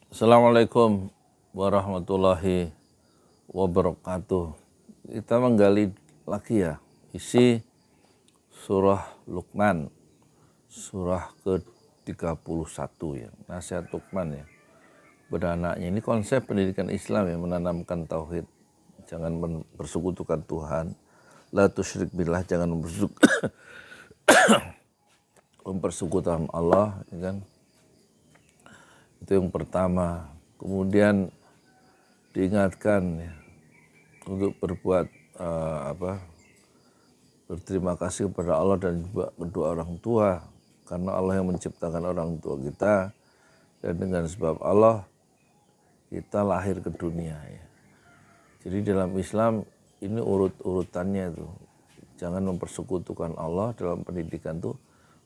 Assalamualaikum warahmatullahi wabarakatuh. Kita menggali lagi ya isi surah Luqman, surah ke-31 ya, nasihat Luqman ya. Pada anaknya, ini konsep pendidikan Islam ya, menanamkan tauhid. Jangan bersekutukan Tuhan. La tusyrik billah, jangan mempersekutukan Allah, ya kan? Itu yang pertama. Kemudian diingatkan ya, untuk berbuat berterima kasih kepada Allah dan juga kedua orang tua, karena Allah yang menciptakan orang tua kita, dan dengan sebab Allah kita lahir ke dunia ya. Jadi dalam Islam ini urut-urutannya itu, jangan mempersekutukan Allah dalam pendidikan tuh,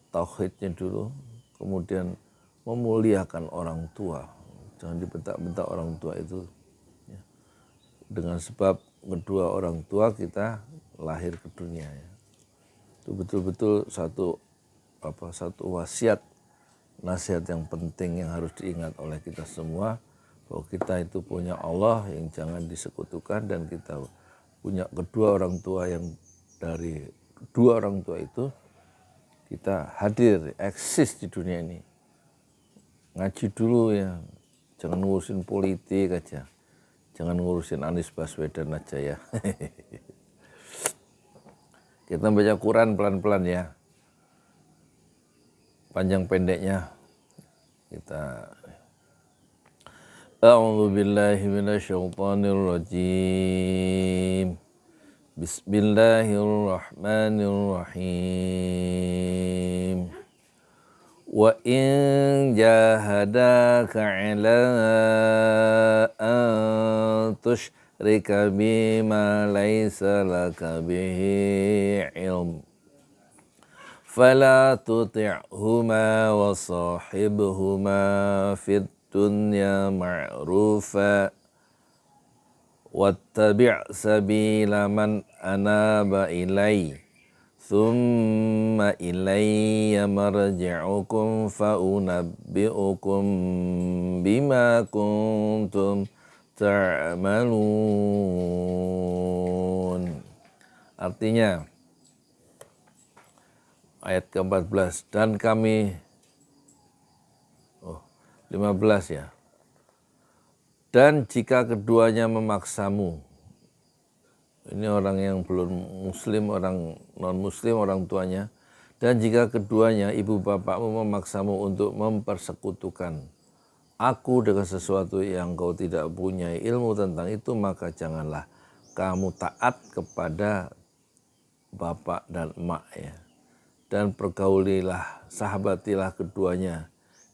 tauhidnya dulu, kemudian memuliakan orang tua, jangan dibentak-bentak orang tua itu ya. Dengan sebab kedua orang tua kita lahir ke dunia ya. Itu betul-betul satu wasiat, nasihat yang penting yang harus diingat oleh kita semua, bahwa kita itu punya Allah yang jangan disekutukan, dan kita punya kedua orang tua yang dari kedua orang tua itu kita hadir, eksis di dunia ini. Ngaji dulu ya, jangan ngurusin politik aja, jangan ngurusin Anies Baswedan aja ya. Kita baca Quran pelan-pelan ya, panjang pendeknya kita. A'udzu billahi minasyaitonir rajim. Bismillahirrahmanirrahim. Wa in jahadaka 'ala an tusyrika bima laysa laka bihi 'ilm fala tuti'huma wa sahibhuma fid dunya ma'rufa wattabi' sabila man anaba ilai thumma ilayya marji'ukum faunabbi'ukum bima kuntum ta'malun. Artinya ayat ke-14, dan kami 15 ya. Dan jika keduanya memaksamu, ini orang yang belum muslim, orang non muslim, orang tuanya, dan jika keduanya ibu bapakmu memaksamu untuk mempersekutukan aku dengan sesuatu yang kau tidak punya ilmu tentang itu, maka janganlah kamu taat kepada bapak dan emak ya. Dan pergaulilah, sahabatilah keduanya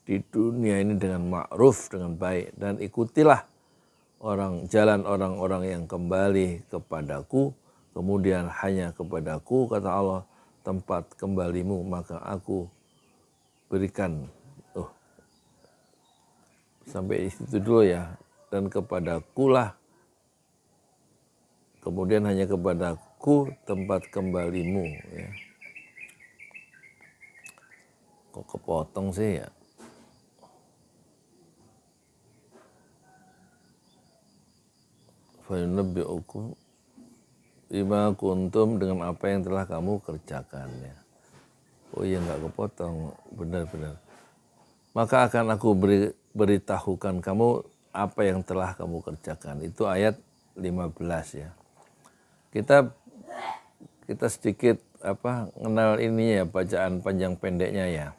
di dunia ini dengan ma'ruf, dengan baik, dan ikutilah jalan orang-orang yang kembali kepadaku, kemudian hanya kepadaku, kata Allah, tempat kembalimu, maka aku berikan. Sampai di situ dulu ya. Dan kepadakulah, kemudian hanya kepadaku tempat kembalimu ya. Kok kepotong sih ya? Fayunabbi'ukum bima kuntum, dengan apa yang telah kamu kerjakan ya. Oh iya, nggak kepotong, benar-benar. Maka akan aku beritahukan kamu apa yang telah kamu kerjakan. Itu ayat 15 ya. Kita sedikit kenal ini ya, bacaan panjang pendeknya ya.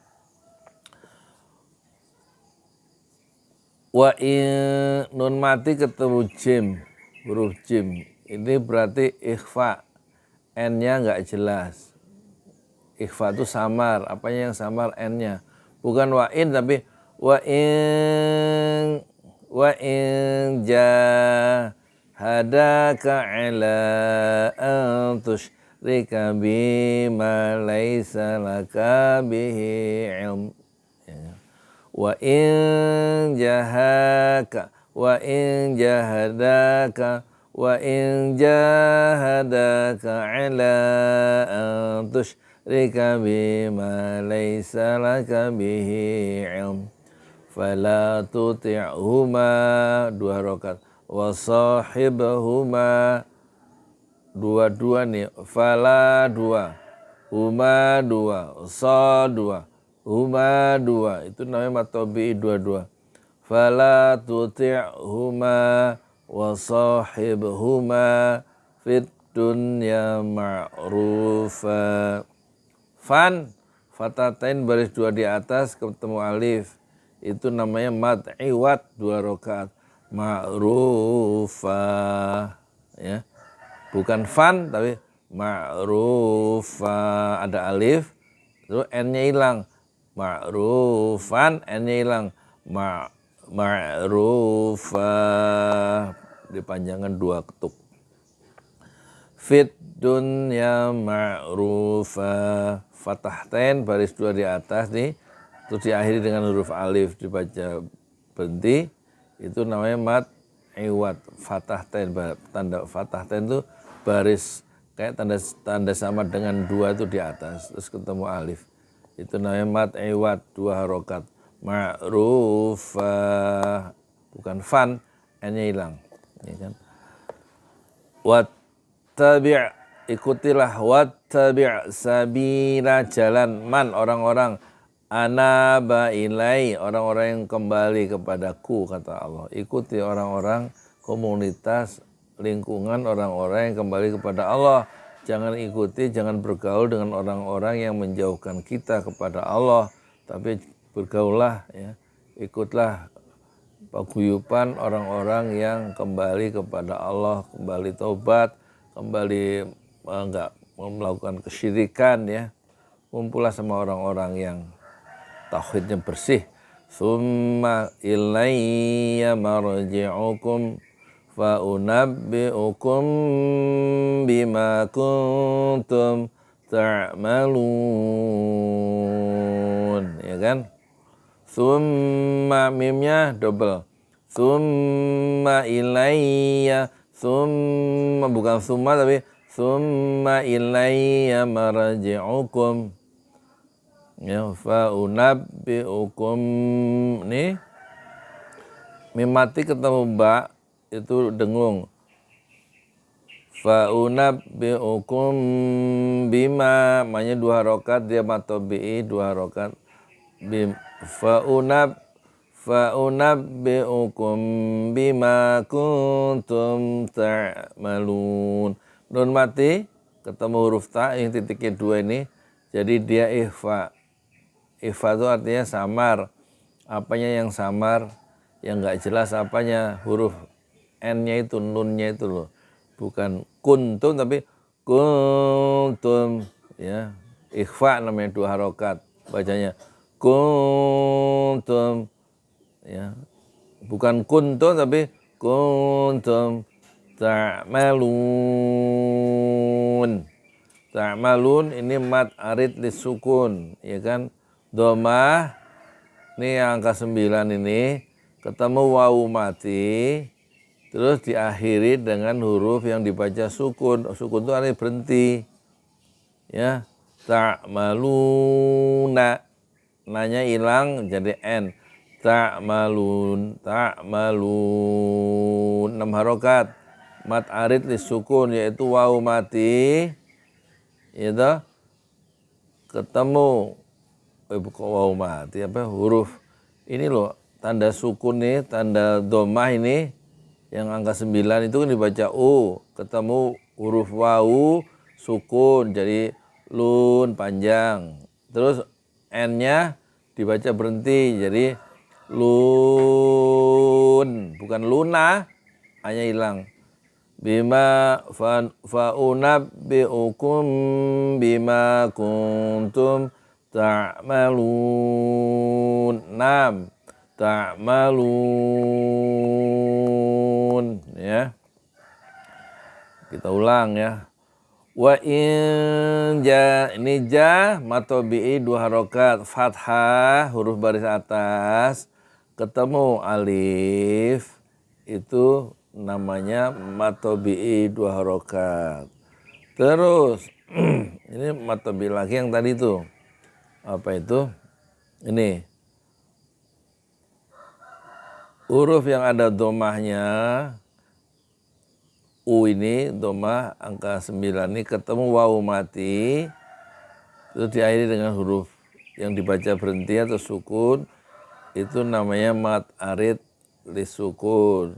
Wa in, nun mati ketemu jim, huruf jim. Ini berarti ikhfa, n-nya nggak jelas. Ikhfa itu samar, apanya yang samar? N-nya. Bukan wa in, tapi wa in jahadaka ala an tusyrika bima laysa laka bihi ilm. Wa in jahadaka ala an tusyrika bima laysa laka bihi ilm fala tuti'huma, 2 harokat. Wa sahibhuma, 2 nih, fala 2, huma 2, sa 2, huma 2, itu namanya mad tabi'i 2. Fala tuti'huma wa sahibhuma fid dunya ma'rufa. Fan, fatatain baris 2 di atas ketemu alif, itu namanya mad iwad 2 rakaat, ma'rufa, ya. Bukan fan tapi ma'rufa, ada alif terus n-nya hilang, ma'rufan, n-nya hilang, ma'rufa, dipanjangkan 2 ketuk. Fit dunya ma'rufa, fatahtain baris 2 di atas nih, terus diakhiri dengan huruf alif dibaca berhenti, itu namanya mad iwad, fatahtain. Tanda fatahtain itu baris kayak tanda sama dengan 2 itu di atas terus ketemu alif, itu namanya mad iwad 2 harokat, ma'rufa, bukan fan, n-nya hilang, ya kan. Wattabi', ikutilah, wattabi' sabila, jalan, man, orang-orang, anaba ilai, orang-orang yang kembali kepadaku, kata Allah. Ikuti orang-orang, komunitas, lingkungan orang-orang yang kembali kepada Allah. Jangan ikuti, jangan bergaul dengan orang-orang yang menjauhkan kita kepada Allah, tapi bergaullah, ya, ikutlah paguyuban orang-orang yang kembali kepada Allah, kembali taubat, kembali enggak melakukan kesyirikan, ya. Kumpullah sama orang-orang yang tauhidnya bersih. Summa ilayya marji'ukum fa unabbi'ukum bima kuntum ta'malun, ya kan. Summa, mimnya double, summa ilayya, summa bukan summa tapi summa ilayya marji'ukum, ya, fa unabbi'ukum, nih mim mati ketemu ba itu dengung, fa unabbi'ukum bima, makanya 2 harokat, dia mad tabi'i 2 harokat, bim, fa unabbi'ukum bima kuntum ta'malun. Nun mati ketemu huruf ta yang titiknya 2 ini, jadi dia ikhfa. Ikhfa itu artinya samar. Apanya yang samar, yang enggak jelas apanya, huruf n-nya itu, nunnya itu loh, bukan kuntum tapi kuntum, ya. Ikhfa namanya 2 harokat, bacanya kuntum, ya, bukan kuntum tapi kuntum ta'malun. Ta'malun ini mad arid lisukun, ya kan. Domah ini yang angka 9 ini ketemu wawu mati terus diakhiri dengan huruf yang dibaca sukun. Sukun itu artinya berhenti, ya. Ta'maluna, nanya hilang jadi n, ta'malun, 6 harokat, mad arid lisukun, yaitu wawu mati, itu ketemu bukan wawu mati, apa, huruf ini loh, tanda sukun nih, tanda domah ini yang angka 9 itu kan dibaca u, ketemu huruf wawu sukun jadi lun panjang, terus n-nya dibaca berhenti jadi lun, bukan luna, hanya hilang. Bima fa unabbi'ukum bima kuntum ta'malun, 6 ta'malun, ya. Kita ulang, ya. Wa in ja, ini ja mad tabi'i 2 harokat, fathah huruf baris atas, ketemu alif, itu namanya mad tabi'i 2 harokat. Terus ini mad tabi'i lagi yang tadi itu apa itu, ini huruf yang ada domahnya, U ini, domah angka 9 ini ketemu wawu mati, itu diakhiri dengan huruf yang dibaca berhenti atau sukun, itu namanya mad arid lisukun.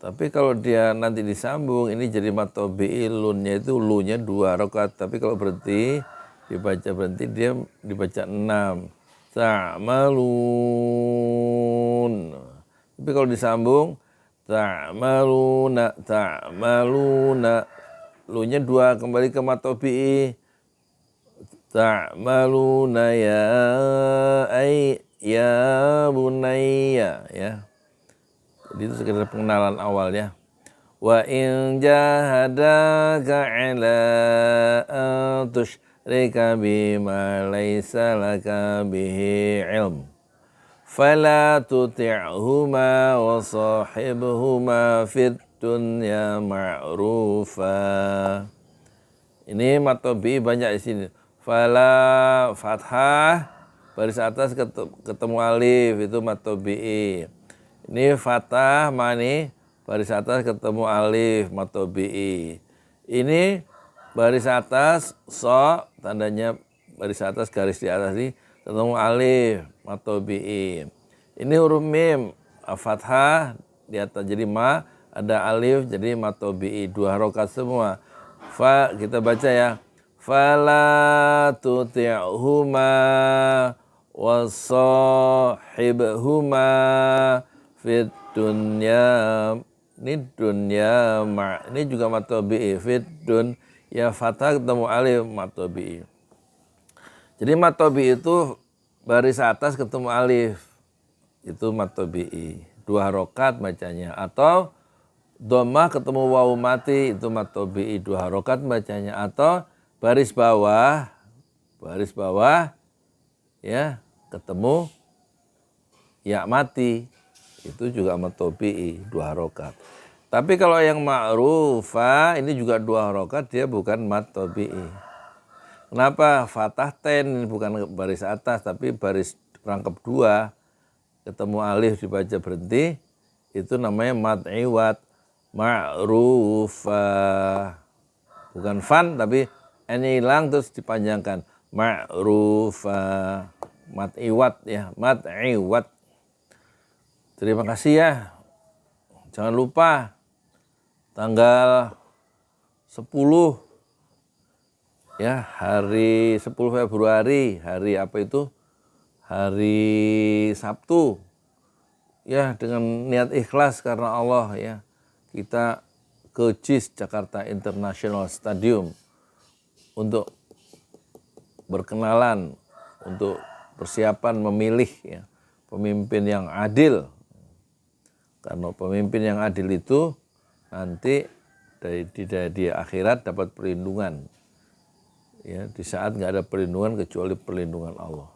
Tapi kalau dia nanti disambung, ini jadi mad tobi'i, lunnya itu lunya 2 rakaat. Tapi kalau berhenti, dibaca berhenti, dia dibaca 6. Ta'malun. Tapi kalau disambung, ta'maluna, ta'maluna. Lunya 2 kembali ke mad tobi'i. Ta'maluna ya bunayya, ya. Jadi itu sekedar pengenalan awalnya. Wa in jahadaka ala an tusyrika bima laysa laka bihi ilm fala tuti'huma wa sahibhuma fid dunya ma'rufa. Ini matobi banyak di sini. Fala fathah baris atas ketemu alif, itu matobi. Ini fathah mani baris atas ketemu alif, matobi'i. Ini baris atas so, tandanya baris atas garis di atas ini ketemu alif, matobi'i. Ini huruf mim, fathah di atas jadi ma, ada alif jadi matobi'i, 2 harokat semua. Fa kita baca ya. Fala tuti'huma wasahibhuma fit dunya. Ini dunya ini juga matobi'i, fit dun ya fathah ketemu alif, matobi'i. Jadi matobi'i itu baris atas ketemu alif, itu matobi'i, 2 harokat bacanya. Atau dhammah ketemu wawu mati, itu matobi'i, 2 harokat bacanya. Atau baris bawah ya ketemu ya mati, itu juga matobi'i, 2 harokat. Tapi kalau yang ma'rufa ini juga 2 harokat, dia bukan matobi'i. Kenapa? Fathah ten, bukan baris atas tapi baris rangkap 2, ketemu alif dibaca berhenti, itu namanya mad iwad, ma'rufa. Bukan fan tapi n hilang terus dipanjangkan, ma'rufa, mad iwad ya, mad iwad. Terima kasih ya. Jangan lupa tanggal 10 ya, hari 10 Februari, hari apa itu? Hari Sabtu. Ya, dengan niat ikhlas karena Allah ya. Kita ke JIS Jakarta International Stadium untuk berkenalan, untuk persiapan memilih ya, pemimpin yang adil. Karena pemimpin yang adil itu nanti di akhirat dapat perlindungan. Ya, di saat nggak ada perlindungan kecuali perlindungan Allah,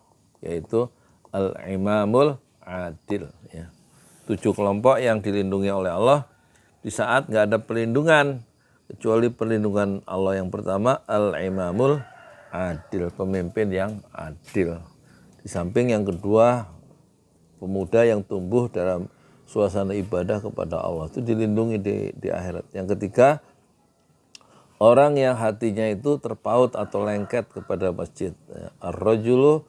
yaitu al-imamul adil. Ya. 7 kelompok yang dilindungi oleh Allah di saat nggak ada perlindungan kecuali perlindungan Allah. Yang pertama al-imamul adil, pemimpin yang adil. Di samping yang kedua, pemuda yang tumbuh dalam suasana ibadah kepada Allah, itu dilindungi di akhirat. Yang ketiga, orang yang hatinya itu terpaut atau lengket kepada masjid. Ar-rajulu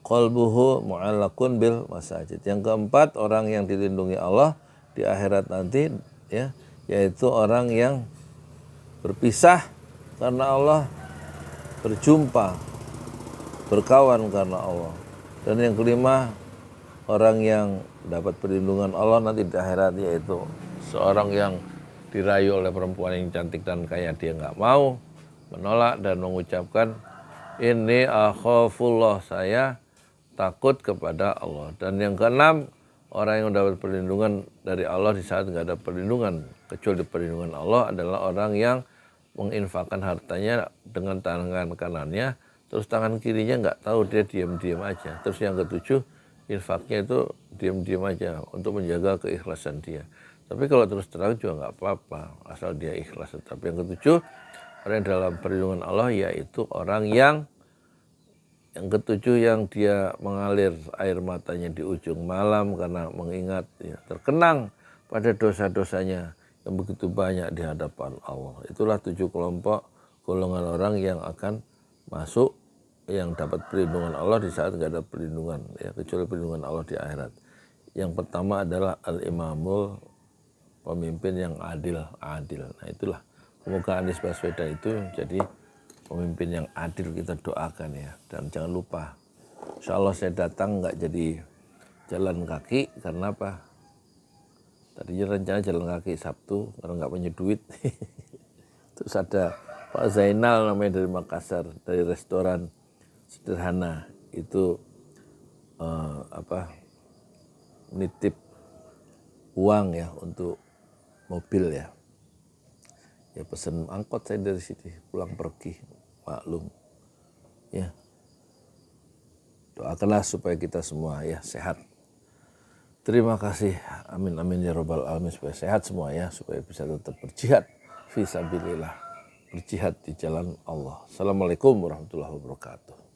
qalbuhu mu'allaqun bil masajid. Yang keempat, orang yang dilindungi Allah di akhirat nanti ya, yaitu orang yang berpisah karena Allah, berjumpa, berkawan karena Allah. Dan yang kelima, orang yang dapat perlindungan Allah nanti di akhirat, yaitu seorang yang dirayu oleh perempuan yang cantik dan kaya, dia nggak mau, menolak dan mengucapkan ini akhafullah, saya takut kepada Allah. Dan yang keenam, orang yang dapat perlindungan dari Allah di saat nggak ada perlindungan kecuali perlindungan Allah adalah orang yang menginfakkan hartanya dengan tangan kanannya, terus tangan kirinya nggak tahu, dia diam-diam aja. Terus yang ketujuh, infaknya itu diam-diam aja untuk menjaga keikhlasan dia. Tapi kalau terus terang juga nggak apa-apa, asal dia ikhlas. Tapi yang ketujuh, orang yang dalam perlindungan Allah, yaitu orang yang Yang ketujuh, yang dia mengalir air matanya di ujung malam karena mengingat ya, terkenang pada dosa-dosanya yang begitu banyak di hadapan Allah. Itulah 7 kelompok golongan orang yang akan masuk, yang dapat perlindungan Allah di saat nggak ada perlindungan, ya, kecuali perlindungan Allah di akhirat. Yang pertama adalah al-imamul, pemimpin yang adil. Nah itulah, semoga Anies Baswedan itu jadi pemimpin yang adil, kita doakan ya. Dan jangan lupa, insya Allah saya datang nggak jadi jalan kaki, karena apa? Tadinya rencana jalan kaki Sabtu, karena nggak punya duit. Terus ada Pak Zainal namanya dari Makassar, dari restoran sederhana itu nitip uang ya untuk mobil ya. Ya pesen angkot saya dari sini pulang pergi, maklum ya. Doakanlah supaya kita semua ya sehat. Terima kasih, amin amin ya robbal alamin, supaya sehat semua ya, supaya bisa tetap berjihad fisabilillah, berjihad di jalan Allah. Assalamualaikum warahmatullahi wabarakatuh.